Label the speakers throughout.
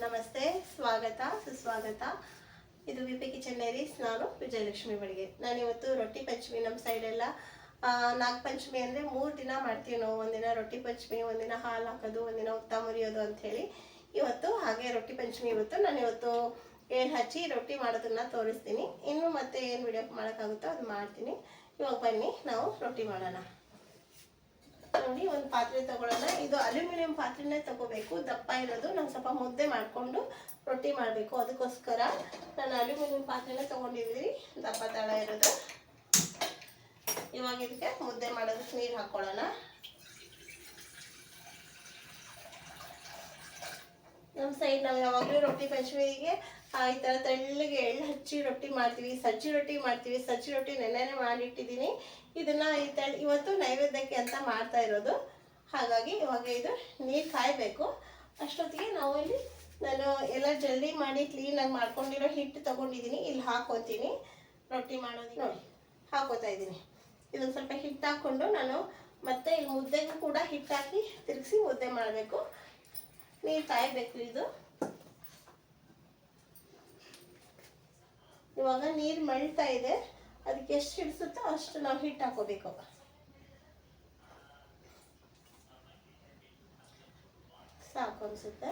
Speaker 1: ನಮಸ್ತೆ, ಸ್ವಾಗತ ಸುಸ್ವಾಗತ. ಇದು ವಿಪಿ ಕಿಚನ್ ಡೈರೀಸ್. ನಾನು ವಿಜಯಲಕ್ಷ್ಮಿ ಬಳಿಗೆ. ನಾನಿವತ್ತು ರೊಟ್ಟಿ ಪಂಚಮಿ. ನಮ್ಮ ಸೈಡೆಲ್ಲ ನಾಗಪಂಚಮಿ ಅಂದರೆ 3 ದಿನ ಮಾಡ್ತೀವಿ ನಾವು. ಒಂದಿನ ರೊಟ್ಟಿ ಪಂಚಮಿ, ಒಂದಿನ ಹಾಲು ಹಾಕೋದು, ಒಂದಿನ ಉತ್ತ ಮುರಿಯೋದು ಅಂಥೇಳಿ. ಇವತ್ತು ಹಾಗೆ ರೊಟ್ಟಿ ಪಂಚಮಿ ಇವತ್ತು. ನಾನಿವತ್ತು ಏನು ಹಚ್ಚಿ ರೊಟ್ಟಿ ಮಾಡೋದನ್ನ ತೋರಿಸ್ತೀನಿ. ಇನ್ನು ಮತ್ತೆ ಏನು ವಿಡಿಯೋ ಮಾಡೋಕ್ಕಾಗುತ್ತೋ ಅದು ಮಾಡ್ತೀನಿ. ಇವಾಗ ಬನ್ನಿ ನಾವು ರೊಟ್ಟಿ ಮಾಡೋಣ. ನೋಡಿ, ಒಂದು ಪಾತ್ರೆ ತಗೊಳ್ಳೋಣ. ಇದು ಅಲ್ಯೂಮಿನಿಯಂ ಪಾತ್ರೆನೇ ತಗೋಬೇಕು, ದಪ್ಪ ಇರೋದು. ನಾನು ಸ್ವಲ್ಪ ಮುದ್ದೆ ಮಾಡಿಕೊಂಡು ರೊಟ್ಟಿ ಮಾಡಬೇಕು, ಅದಕ್ಕೋಸ್ಕರ ನಾನು ಅಲ್ಯೂಮಿನಿಯಂ ಪಾತ್ರೆನೇ ತಗೊಂಡಿದ್ದೀನಿ, ದಪ್ಪ ತಳ ಇರೋದು. ಇವಾಗ ಇದಕ್ಕೆ ಮುದ್ದೆ ಮಾಡೋದಕ್ಕೆ ನೀರು ಹಾಕ್ಕೊಳ್ಳೋಣ. ನಮ್ಮ ಸೈಡ್ ನಾವು ಯಾವಾಗಲೂ ರೊಟ್ಟಿ ಪಂಚಮಿಗೆ ಈ ಥರ ತೆಳ್ಳಗೆ ಎಳ್ಳು ಹಚ್ಚಿ ರೊಟ್ಟಿ ಮಾಡ್ತೀವಿ, ಸಜ್ಜಿ ರೊಟ್ಟಿ ಮಾಡ್ತೀವಿ. ಸಜ್ಜಿ ರೊಟ್ಟಿ ನೆನ್ನೆನೇ ಮಾಡಿಟ್ಟಿದ್ದೀನಿ. ಇದನ್ನು ಇವತ್ತು ನೈವೇದ್ಯಕ್ಕೆ ಅಂತ ಮಾಡ್ತಾ ಇರೋದು. ಹಾಗಾಗಿ ಇವಾಗ ಇದು ನೀರು ಕಾಯಬೇಕು. ಅಷ್ಟೊತ್ತಿಗೆ ನಾವು ನಾನು ಎಲ್ಲ ಜಲ್ದಿ ಮಾಡಿ ಕ್ಲೀನಾಗಿ ಮಾಡ್ಕೊಂಡಿರೋ ಹಿಟ್ಟು ತೊಗೊಂಡಿದ್ದೀನಿ. ಇಲ್ಲಿ ಹಾಕೋತೀನಿ ರೊಟ್ಟಿ ಮಾಡೋದು. ನೋಡಿ, ಹಾಕೋತಾ ಇದ್ದೀನಿ. ಇದೊಂದು ಸ್ವಲ್ಪ ಹಿಟ್ಟು ಹಾಕ್ಕೊಂಡು ನಾನು ಮತ್ತೆ ಇಲ್ಲಿ ಮುದ್ದೆಗೂ ಕೂಡ ಹಿಟ್ಟು ಹಾಕಿ ತಿರುಗಿಸಿ ಮುದ್ದೆ ಮಾಡಬೇಕು. ನೀರು ಕಾಯಬೇಕು. ಇದು ಇವಾಗ ನೀರು ಮಳ್ತಾ ಇದೆ. ಅದಕ್ಕೆ ಎಷ್ಟು ಹಿಡಿಸುತ್ತೋ ಅಷ್ಟು ನಾವು ಹಿಟ್ಟು ಹಾಕೋಬೇಕು. ಸಾಕು ಅನ್ಸುತ್ತೆ.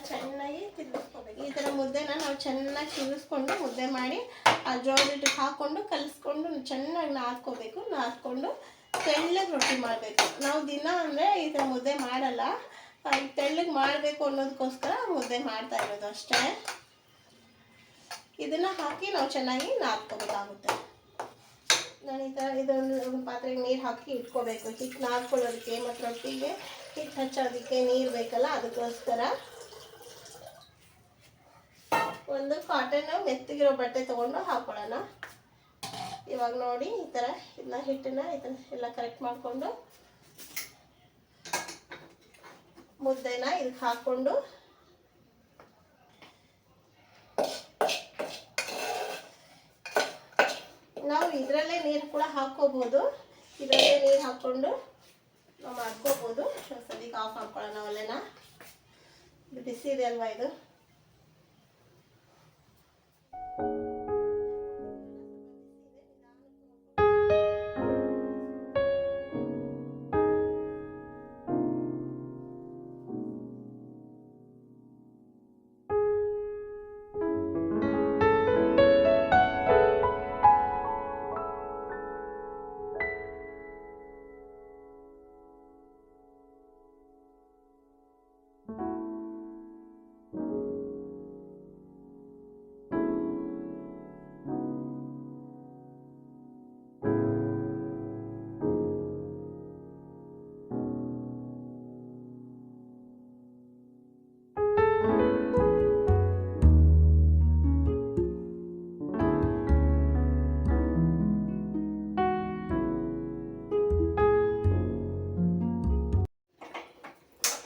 Speaker 1: ಚೆನ್ನಾಗಿ ತಿರುಗಿಸ್ಕೋಬೇಕು. ಈ ಥರ ಮುದ್ದೆನ ನಾವು ಚೆನ್ನಾಗಿ ತಿರುಗಿಸ್ಕೊಂಡು ಮುದ್ದೆ ಮಾಡಿ ಆ ಜೋಳದ ಹಿಟ್ಟಿಗೆ ಹಾಕ್ಕೊಂಡು ಕಲಿಸ್ಕೊಂಡು ಚೆನ್ನಾಗಿ ನಾದ್ಕೋಬೇಕು. ನಾದ್ಕೊಂಡು ತೆಳ್ಳಗೆ ರೊಟ್ಟಿ ಮಾಡಬೇಕು. ನಾವು ದಿನ ಅಂದರೆ ಈ ಥರ ಮುದ್ದೆ ಮಾಡಲ್ಲ, ತೆಳ್ಳಗೆ ಮಾಡಬೇಕು ಅನ್ನೋದಕ್ಕೋಸ್ಕರ ಮುದ್ದೆ ಮಾಡ್ತಾ ಇರೋದು ಅಷ್ಟೇ. ಇದನ್ನು ಹಾಕಿ ನಾವು ಚೆನ್ನಾಗಿ ನಾದ್ಕೋಬೇಕಾಗುತ್ತೆ. ನಾನು ಈ ಥರ ಇದೊಂದು ಪಾತ್ರೆಗೆ ನೀರು ಹಾಕಿ ಇಟ್ಕೋಬೇಕು. ಹಿಟ್ಟು ನಾದ್ಕೊಳ್ಳೋದಕ್ಕೆ ಮತ್ತು ರೊಟ್ಟಿಗೆ ಹಿಟ್ಟು ಹಚ್ಚೋದಕ್ಕೆ ನೀರು ಬೇಕಲ್ಲ, ಅದಕ್ಕೋಸ್ಕರ. ಒಂದು ಕಾಟನ್ ಮೆತ್ತಗಿರೋ ಬಟ್ಟೆ ತೊಗೊಂಡು ಹಾಕೊಳ್ಳೋಣ. ಇವಾಗ ನೋಡಿ, ಈ ಥರ ಇದನ್ನ ಹಿಟ್ಟನ್ನ ಎಲ್ಲ ಕರೆಕ್ಟ್ ಮಾಡಿಕೊಂಡು ಮುದ್ದೆನ ಇದಕ್ಕೆ ಹಾಕ್ಕೊಂಡು ನಾವು ಇದರಲ್ಲೇ ನೀರು ಕೂಡ ಹಾಕ್ಕೋಬೋದು. ಇದರಲ್ಲೇ ನೀರು ಹಾಕ್ಕೊಂಡು ನಾವು ಮಾಡ್ಕೋಬೋದು. ಸದ್ಯಕ್ಕೆ ಆಫ್ ಹಾಕ್ಕೊಳ್ಳೋಣ ಒಲೆನ. ಇದು ಬಿಸಿ ಇದೆ ಅಲ್ವಾ ಇದು.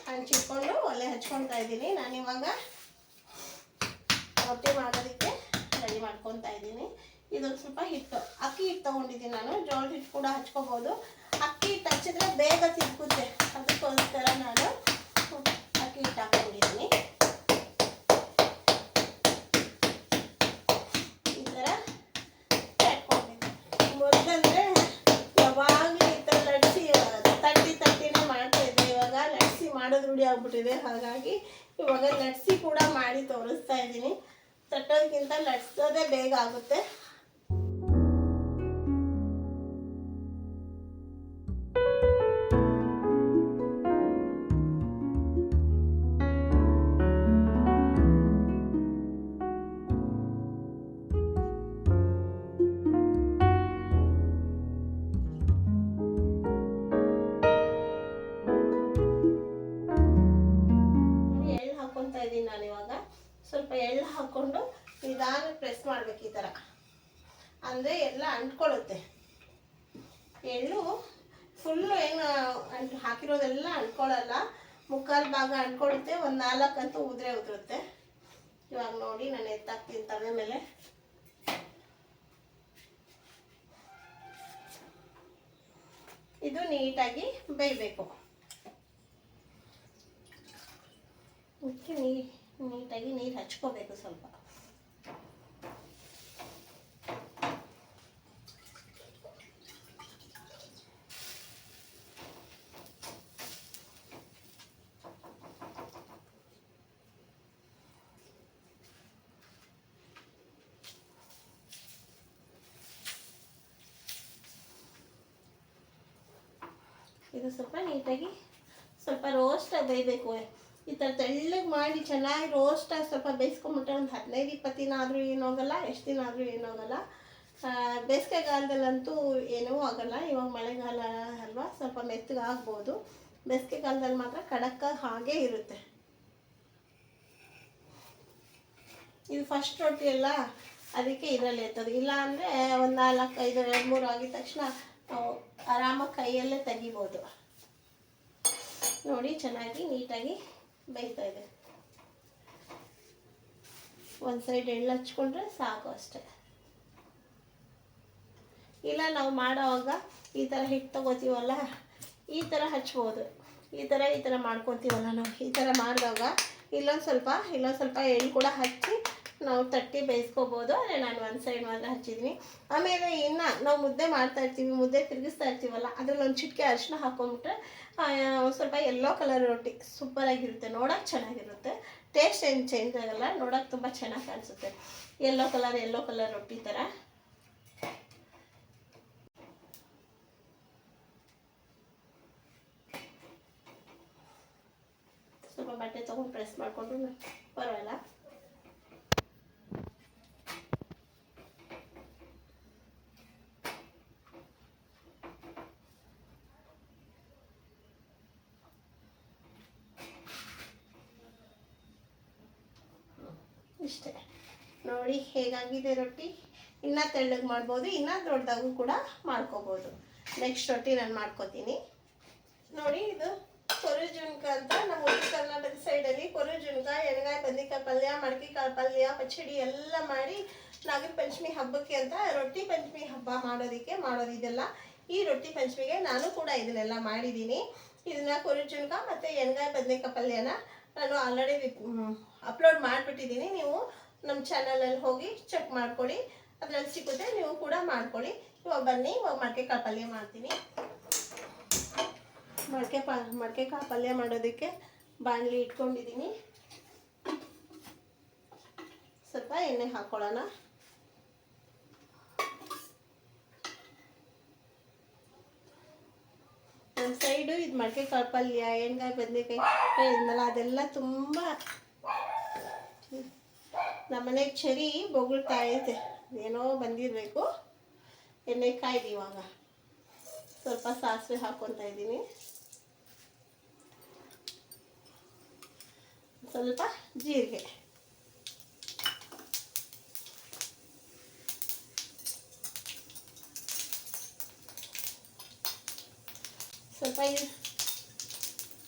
Speaker 1: ಹಂಚಿಟ್ಕೊಂಡು ಒಲೆ ಹಚ್ಕೊತಾ ಇದ್ದೀನಿ. ನಾನಿವಾಗ ರೊಟ್ಟಿ ಮಾಡೋದಕ್ಕೆ ರೆಡಿ ಮಾಡ್ಕೊತಾ ಇದ್ದೀನಿ. ಇದೊಂದು ಸ್ವಲ್ಪ ಹಿಟ್ಟು, ಅಕ್ಕಿ ಹಿಟ್ಟು ತೊಗೊಂಡಿದ್ದೀನಿ ನಾನು. ಜೋಳದ ಹಿಟ್ಟು ಕೂಡ ಹಚ್ಕೋಬೋದು. ಅಕ್ಕಿ ಹಿಟ್ಟು ಹಚ್ಚಿದ್ರೆ ಬೇಗ ತಿರುಗುತ್ತೆ, ಅದಕ್ಕೋಸ್ಕರ ನಾನು ಅಕ್ಕಿ ಹಿಟ್ಟು ಹಾಕ್ಕೊಂಡಿದ್ದೀನಿ. ಈ ಥರ ಇಟ್ಕೊಂಡಿದ್ದೀನಿ. ಮೊದಲಂದರೆ ಯಾವಾಗಲೂ ಈ ಥರ ಲಟ್ಸಿ ತಟ್ಟಿನೇ ಮಾಡ್ತಾ ಇದ್ದೆ. ಇವಾಗ ಲಟ್ಸಿ ಮಾಡೋದು ರೂಢಿ ಆಗ್ಬಿಟ್ಟಿದೆ. ಹಾಗಾಗಿ ಇವಾಗ ಲಟ್ಸಿ ಕೂಡ ಮಾಡಿ ತೋರಿಸ್ತಾ ಇದ್ದೀನಿ. ತಟ್ಟೋದಕ್ಕಿಂತ ಲಟ್ಸೋದೇ ಬೇಗ ಆಗುತ್ತೆ. ನಾನಿವಾಗ ಸ್ವಲ್ಪ ಎಳ್ಳು ಹಾಕ್ಕೊಂಡು ನಿಧಾನ ಪ್ರೆಸ್ ಮಾಡ್ಬೇಕು. ಈ ಥರ ಅಂದರೆ ಎಲ್ಲ ಅಂಟ್ಕೊಳ್ಳುತ್ತೆ. ಎಳ್ಳು ಫುಲ್ಲು ಏನು ಹಾಕಿರೋದೆಲ್ಲ ಅಂಟ್ಕೊಳ್ಳಲ್ಲ, ಮುಕ್ಕಾಲು ಭಾಗ ಅಂಟ್ಕೊಳ್ಳುತ್ತೆ. ಒಂದು 4 ಅಂತೂ ಉದುರುತ್ತೆ. ಇವಾಗ ನೋಡಿ ನಾನು ಎತ್ತಾಕ್ತೀನಿ ತವೆ ಮೇಲೆ. ಇದು ನೀಟಾಗಿ ಬೇಯಬೇಕು. ಇದಕ್ಕೆ ನೀಟಾಗಿ ನೀರು ಹಚ್ಕೋಬೇಕು ಸ್ವಲ್ಪ. ಇದು ಸ್ವಲ್ಪ ನೀಟಾಗಿ ಸ್ವಲ್ಪ ರೋಸ್ಟಾಗಿ ಬೇಯಬೇಕು. ಈ ಥರ ತೆಳ್ಳಗೆ ಮಾಡಿ ಚೆನ್ನಾಗಿ ರೋಸ್ಟಾಗಿ ಸ್ವಲ್ಪ ಬೇಯಿಸ್ಕೊಂಬಿಟ್ರೆ ಒಂದು 15-20 ದಿನ ಆದರೂ ಏನೋಗಲ್ಲ, ಎಷ್ಟು ದಿನ ಆದರೂ ಏನೋಗಲ್ಲ. ಬೇಸಿಗೆಗಾಲದಲ್ಲಂತೂ ಏನೂ ಆಗೋಲ್ಲ. ಇವಾಗ ಮಳೆಗಾಲ ಅಲ್ವಾ, ಸ್ವಲ್ಪ ಮೆತ್ತಗೆ ಆಗ್ಬೋದು. ಬೇಸಿಗೆಗಾಲದಲ್ಲಿ ಮಾತ್ರ ಖಡಕ್ಕಾಗಿ ಹಾಗೇ ಇರುತ್ತೆ. ಇದು ಫಸ್ಟ್ ರೊಟ್ಟಿ ಅಲ್ಲ, ಅದಕ್ಕೆ ಇದರಲ್ಲಿ ಎತ್ತೋದು. ಇಲ್ಲ ಅಂದರೆ ಒಂದು 4, 5, 2, 3 ಆಗಿದ ತಕ್ಷಣ ನಾವು ಆರಾಮಾಗಿ ಕೈಯಲ್ಲೇ ತೆಗಿಬೋದು. ನೋಡಿ ಚೆನ್ನಾಗಿ ನೀಟಾಗಿ ಬೇಯ್ತಾ ಇದೆ. ಒಂದು ಸೈಡ್ ಎಳ್ಳು ಹಚ್ಕೊಂಡ್ರೆ ಸಾಕು ಅಷ್ಟೆ. ಇಲ್ಲ ನಾವು ಮಾಡೋವಾಗ ಈ ಥರ ಹಿಟ್ಟು ತಗೋತೀವಲ್ಲ, ಈ ಥರ ಹಚ್ಬೋದು. ಈ ಥರ ಮಾಡ್ಕೊತೀವಲ್ಲ ನಾವು, ಈ ಥರ ಮಾಡಿದಾಗ ಇಲ್ಲೊಂದು ಸ್ವಲ್ಪ ಎಳ್ಳು ಕೂಡ ಹಚ್ಚಿ ನಾವು ತಟ್ಟಿ ಬೇಯಿಸ್ಕೋಬೋದು. ಆದರೆ ನಾನು ಒಂದು ಸೈಡ್ ಮಾತ್ರ ಹಚ್ಚಿದ್ದೀನಿ. ಆಮೇಲೆ ಇನ್ನು ನಾವು ಮುದ್ದೆ ಮಾಡ್ತಾಯಿರ್ತೀವಿ, ಮುದ್ದೆ ತಿರುಗಿಸ್ತಾ ಇರ್ತೀವಲ್ಲ, ಅದರಲ್ಲಿ ಒಂದು ಚಿಟಿಕೆ ಅರಿಶಿನ ಹಾಕ್ಕೊಂಬಿಟ್ರೆ ಸ್ವಲ್ಪ ಯೆಲ್ಲೋ ಕಲರ್ ರೊಟ್ಟಿ ಸೂಪರಾಗಿರುತ್ತೆ. ನೋಡೋಕೆ ಚೆನ್ನಾಗಿರುತ್ತೆ, ಟೇಸ್ಟ್ ಏನು ಚೇಂಜ್ ಆಗೋಲ್ಲ, ನೋಡೋಕೆ ತುಂಬ ಚೆನ್ನಾಗಿ ಕಾಣಿಸುತ್ತೆ. ಯೆಲ್ಲೋ ಕಲರ್ ರೊಟ್ಟಿ ಥರ. ಸ್ವಲ್ಪ ಬಟ್ಟೆ ತೊಗೊಂಡು ಪ್ರೆಸ್ ಮಾಡಿಕೊಂಡು ಪರವಾಗಿಲ್ಲ. ಇಷ್ಟೇ ನೋಡಿ ಹೇಗಾಗಿದೆ ರೊಟ್ಟಿ. ಇನ್ನೂ ತೆಳ್ಳಗೆ ಮಾಡ್ಬೋದು, ಇನ್ನೂ ದೊಡ್ಡದಾಗೂ ಕೂಡ ಮಾಡ್ಕೋಬೋದು. ನೆಕ್ಸ್ಟ್ ರೊಟ್ಟಿ ನಾನು ಮಾಡ್ಕೋತೀನಿ ನೋಡಿ. ಇದು ಕೊರುಜುನ್ಕ ಅಂತ ನಮ್ಮ ಉತ್ತರ ಕರ್ನಾಟಕ ಸೈಡಲ್ಲಿ ಕೊರುಜುನ್ಕ, ಎಣ್ಗಾಯಿ, ಬದ್ನಿಕಾಯಿ ಪಲ್ಯ, ಮಡಕೆಕಾಳು ಪಲ್ಯ, ಪಚ್ಚಡಿ ಎಲ್ಲ ಮಾಡಿ ನಾಗರ ಪಂಚಮಿ ಹಬ್ಬಕ್ಕೆ ಅಂತ ರೊಟ್ಟಿ ಪಂಚಮಿ ಹಬ್ಬ ಮಾಡೋದಿದೆಲ್ಲ. ಈ ರೊಟ್ಟಿ ಪಂಚಮಿಗೆ ನಾನು ಕೂಡ ಇದನ್ನೆಲ್ಲ ಮಾಡಿದ್ದೀನಿ. ಇದನ್ನು ಕೊರುಜುನ್ಕ ಮತ್ತು ಎಣ್ಗಾಯಿ ಬದ್ನಿಕಾಯಿ ಪಲ್ಯನ ನಾನು ಆಲ್ರೆಡಿ ಅಪ್ಲೋಡ್ ಮಾಡಿಬಿಟ್ಟಿದ್ದೀನಿ. ನೀವು ನಮ್ಮ ಚಾನಲಲ್ಲಿ ಹೋಗಿ ಚೆಕ್ ಮಾಡ್ಕೊಳ್ಳಿ, ಅದರಲ್ಲಿ ಸಿಗುತ್ತೆ. ನೀವು ಕೂಡ ಮಾಡ್ಕೊಳ್ಳಿ. ಇವಾಗ ಬನ್ನಿ, ಇವಾಗ ಮಡಕೆಕಾಳು ಪಲ್ಯ ಮಾಡ್ತೀನಿ. ಮಡಕೆಕಾಳು ಪಲ್ಯ ಮಾಡೋದಕ್ಕೆ ಬಾಣಲಿ ಇಟ್ಕೊಂಡಿದ್ದೀನಿ. ಸ್ವಲ್ಪ ಎಣ್ಣೆ ಹಾಕ್ಕೊಳ್ಳೋಣ. ನಮ್ಮ ಸೈಡು ಇದು ಮಡಕೆಕಾಳು ಪಲ್ಯ, ಎಣ್ಗಾಯಿ ಬದನೆಕಾಯಿ ಇದನ್ನೆಲ್ಲ ಅದೆಲ್ಲ ತುಂಬ ನಮ್ಮನೆಗೆ ಚರಿ ಬೊಗಳ್ತಾ ಐತೆ. ಏನೋ ಬಂದಿರಬೇಕು. ಎಣ್ಣೆ ಕಾಯ್ದು ಇವಾಗ ಸ್ವಲ್ಪ ಸಾಸಿವೆ ಹಾಕ್ಕೊತಾ ಇದ್ದೀನಿ, ಸ್ವಲ್ಪ ಜೀರಿಗೆ,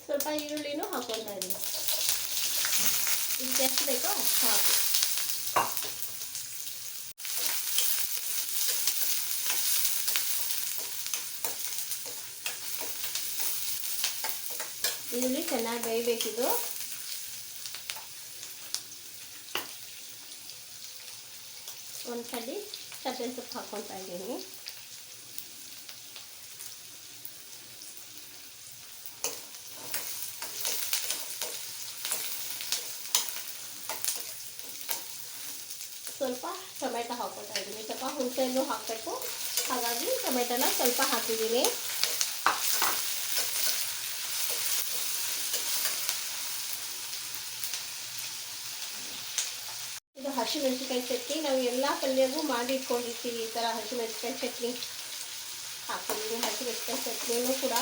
Speaker 1: ಸ್ವಲ್ಪ ಈರುಳ್ಳಿನೂ ಹಾಕ್ಕೊತಾ ಇದ್ದೀನಿ. ಇದಕ್ಕೆ ಎಷ್ಟು ಬೇಕೋ ಅಷ್ಟು ಹಾಕಿ. ಈರುಳ್ಳಿ ಚೆನ್ನಾಗಿ ಬೇಯಬೇಕಿದು. ಒಂದು ಕಡ್ಡಿ ಕರ್ಬೇವಿನ ಸೊಪ್ಪು ಹಾಕ್ಕೊತಾ ಇದ್ದೀನಿ. ಸ್ವಲ್ಪ ಟೊಮೆಟೊ ಹಾಕ್ಕೊತಾ ಇದ್ದೀನಿ. ಸ್ವಲ್ಪ ಹುಣಸೆಹಣ್ಣು ಹಾಕಬೇಕು, ಹಾಗಾಗಿ ಟೊಮೆಟೊನ ಸ್ವಲ್ಪ ಹಾಕಿದ್ದೀನಿ. ಇದು ಹಸಿಮೆಣಸಿನ್ಕಾಯಿ ಚಟ್ನಿ. ನಾವು ಎಲ್ಲ ಪಲ್ಯಗೂ ಮಾಡಿ ಇಟ್ಕೊಂಡಿರ್ತೀವಿ. ಈ ಥರ ಹಸಿಮೆಣಸಿನ್ಕಾಯಿ ಚಟ್ನಿ ಹಾಕ್ಕೊಂಡಿದ್ದೀನಿ. ಹಸಿಮೆಣಸಿನ್ಕಾಯಿ ಚಟ್ನಿನೂ ಕೂಡ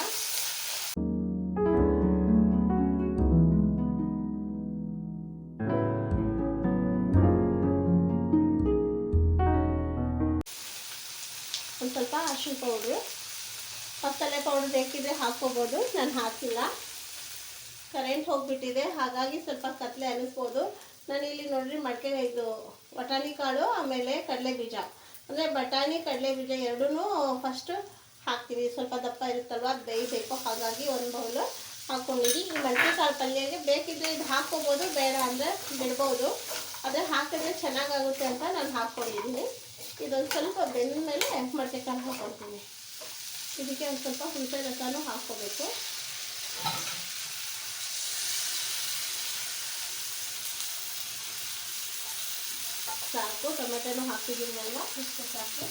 Speaker 1: ಒಂದು ಸ್ವಲ್ಪ ಅರಿಶಿನ ಪೌಡ್ರು, ಮಸಾಲೆ ಪೌಡ್ರ್ ಬೇಕಿದ್ರೆ ಹಾಕ್ಕೋಬೋದು. ನಾನು ಹಾಕಿಲ್ಲ, ಕರೆಂಟ್ ಹೋಗಿಬಿಟ್ಟಿದೆ, ಹಾಗಾಗಿ ಸ್ವಲ್ಪ ಕತ್ಲೆ ಅನ್ನಿಸ್ಬೋದು. ನಾನಿಲ್ಲಿ ನೋಡ್ರಿ ಇದು ಬಟಾಣಿ ಕಾಳು ಆಮೇಲೆ ಕಡಲೆ ಬೀಜ, ಅಂದರೆ ಬಟಾಣಿ ಕಡಲೆ ಬೀಜ ಎರಡೂ ಫಸ್ಟು ಹಾಕ್ತೀನಿ. ಸ್ವಲ್ಪ ದಪ್ಪ ಇರುತ್ತಲ್ವ, ಅದು ಬೇಯಬೇಕು, ಹಾಗಾಗಿ ಒಂದು ಬೌಲು ಹಾಕ್ಕೊಂಡಿದ್ದೀನಿ. ಈ ಮಲ್ಟಿಕಾಳು ಪಲ್ಯಗೆ ಬೇಕಿದ್ರೆ ಇದು ಹಾಕ್ಕೋಬೋದು, ಬೇಡ ಅಂದರೆ ಬಿಡ್ಬೋದು. ಆದರೆ ಹಾಕಿದ್ರೆ ಚೆನ್ನಾಗಾಗುತ್ತೆ ಅಂತ ನಾನು ಹಾಕ್ಕೊಂಡಿದ್ದೀನಿ. ಇದೊಂದು ಸ್ವಲ್ಪ ಬೆಂದ ಮೇಲೆ ಮಲ್ಟಿಕಾಳು ಹಾಕ್ಕೊಳ್ತೀನಿ. ಇದಕ್ಕೆ ಒಂದು ಸ್ವಲ್ಪ ಹುಣಸೆ ರಸನೂ ಹಾಕ್ಕೋಬೇಕು. ಸಾಕು, ಟೊಮೆಟೊನೂ ಹಾಕಿದ್ದೀನಿ ಅಲ್ವಾ, ಇಷ್ಟು ಸಾಕು.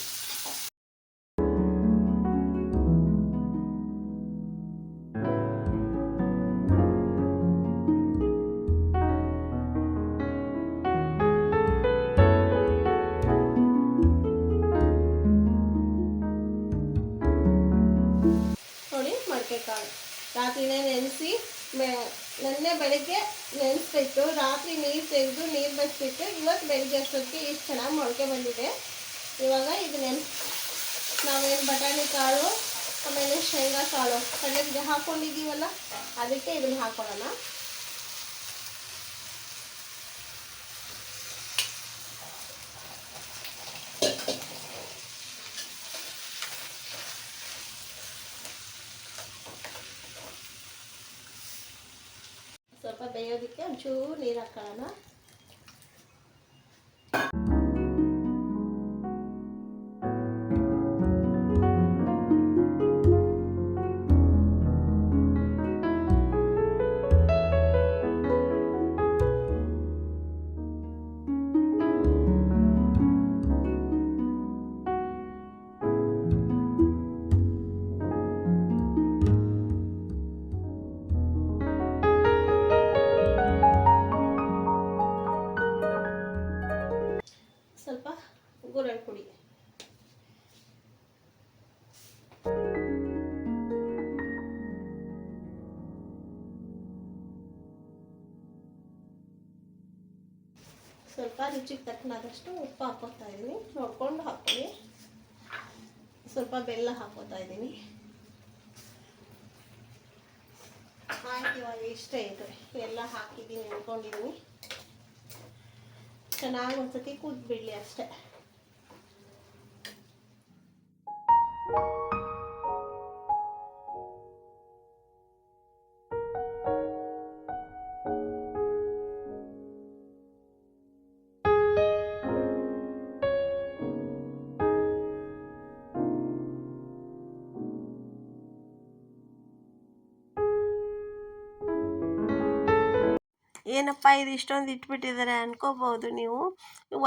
Speaker 1: ನೋಡಿ, ಮೊಳಕೆ ಕಾಳು ರಾತ್ರಿನೇ ನೆನೆಸಿ ನೆನ್ನೆ ಬೆಳಗ್ಗೆ ನೆನೆಸ್ಬಿಟ್ಟು ರಾತ್ರಿ ನೀರು ತೆಗೆದು ನೀರು ಬಸಿಬಿಟ್ಟು ಇವತ್ತು ಬೆಳಗ್ಗೆ ಅಷ್ಟೊತ್ತಿಗೆ ಇಷ್ಟು ಚೆನ್ನಾಗಿ ಮೊಳಕೆ ಬಂದಿದೆ. ಇವಾಗ ಇದು ನಾವೇನು ಬಟಾಣಿ ಕಾಳು ಆಮೇಲೆ ಶೇಂಗಾ ಕಾಳು ಕಡಲೆಗೆ ಹಾಕ್ಕೊಂಡಿದ್ದೀವಲ್ಲ, ಅದಕ್ಕೆ ಇದನ್ನು ಹಾಕೊಳ್ಳೋಣ. ಸ್ವಲ್ಪ ಬೇಯೋದಕ್ಕೆ ಒಂಚೂರು ನೀರು ಹಾಕೊಳ್ಳೋಣ. ಸ್ವಲ್ಪ ಗುರೆಳ್ ಪುಡಿ, ಸ್ವಲ್ಪ ರುಚಿಗೆ ತಕ್ಕನಾದಷ್ಟು ಉಪ್ಪು ಹಾಕೋತಾ ಇದ್ದೀನಿ, ನೋಡ್ಕೊಂಡು ಹಾಕೊಳ್ಳಿ. ಸ್ವಲ್ಪ ಬೆಲ್ಲ ಹಾಕೋತಾ ಇದ್ದೀನಿ. ಆಯ್ತು, ಇವಾಗ ಇಷ್ಟೇ ಇದೆ, ಎಲ್ಲ ಹಾಕಿದ್ದೀನಿ, ನೆನ್ಕೊಂಡಿದ್ದೀನಿ. ಚೆನ್ನಾಗಿ ಒಂದ್ಸತಿ ಕುದ್ಬಿಡ್ಲಿ ಅಷ್ಟೇ. ಏನಪ್ಪ ಇದು ಇಷ್ಟೊಂದು ಇಟ್ಬಿಟ್ಟಿದ್ದಾರೆ ಅನ್ಕೋಬಹುದು ನೀವು.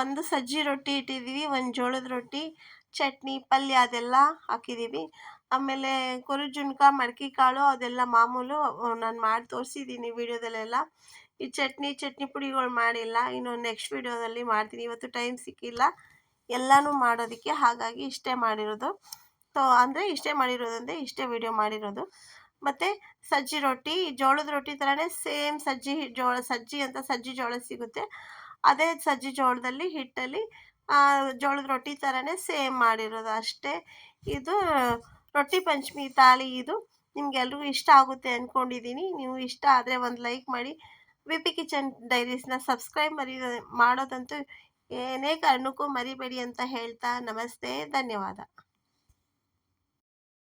Speaker 1: ಒಂದು ಸಜ್ಜಿ ರೊಟ್ಟಿ ಇಟ್ಟಿದ್ದೀವಿ, ಒಂದು ಜೋಳದ ರೊಟ್ಟಿ, ಚಟ್ನಿ, ಪಲ್ಯ ಅದೆಲ್ಲ ಹಾಕಿದ್ದೀವಿ. ಆಮೇಲೆ ಕೊರುಜುಣ್ಕ, ಮಡಕೆ ಕಾಳು ಅದೆಲ್ಲ ಮಾಮೂಲು ನಾನು ಮಾಡಿ ತೋರಿಸಿದ್ದೀನಿ ವಿಡಿಯೋದಲ್ಲೆಲ್ಲ. ಈ ಚಟ್ನಿ ಪುಡಿಗಳು ಮಾಡಿಲ್ಲ, ಇನ್ನು ನೆಕ್ಸ್ಟ್ ವಿಡಿಯೋದಲ್ಲಿ ಮಾಡ್ತೀನಿ. ಇವತ್ತು ಟೈಮ್ ಸಿಕ್ಕಿಲ್ಲ ಎಲ್ಲನೂ ಮಾಡೋದಕ್ಕೆ, ಹಾಗಾಗಿ ಇಷ್ಟೇ ಮಾಡಿರೋದು. ಅಂದರೆ ಇಷ್ಟೇ ಮಾಡಿರೋದಂದರೆ ಇಷ್ಟೇ ವಿಡಿಯೋ ಮಾಡಿರೋದು. ಮತ್ತು ಸಜ್ಜಿ ರೊಟ್ಟಿ, ಜೋಳದ ರೊಟ್ಟಿ ಥರನೇ ಸೇಮ್ ಸಜ್ಜಿ ಅಂತ ಸಜ್ಜಿ ಜೋಳ ಸಿಗುತ್ತೆ, ಅದೇ ಸಜ್ಜಿ ಜೋಳದಲ್ಲಿ ಹಿಟ್ಟಲ್ಲಿ ಜೋಳದ ರೊಟ್ಟಿ ಥರನೇ ಸೇಮ್ ಮಾಡಿರೋದು ಅಷ್ಟೇ. ಇದು ರೊಟ್ಟಿ ಪಂಚಮಿ ತಾಳಿ. ಇದು ನಿಮ್ಗೆಲ್ರಿಗೂ ಇಷ್ಟ ಆಗುತ್ತೆ ಅಂದ್ಕೊಂಡಿದ್ದೀನಿ. ನೀವು ಇಷ್ಟ ಆದರೆ ಒಂದು ಲೈಕ್ ಮಾಡಿ. ವಿಪಿ ಕಿಚನ್ ಡೈರೀಸ್ನ ಸಬ್ಸ್ಕ್ರೈಬ್ ಮಾಡೋದಂತೂ ಏನೇ ಕಾರಣಕ್ಕೂ ಮರಿಬೇಡಿ ಅಂತ ಹೇಳ್ತಾ ನಮಸ್ತೆ, ಧನ್ಯವಾದ.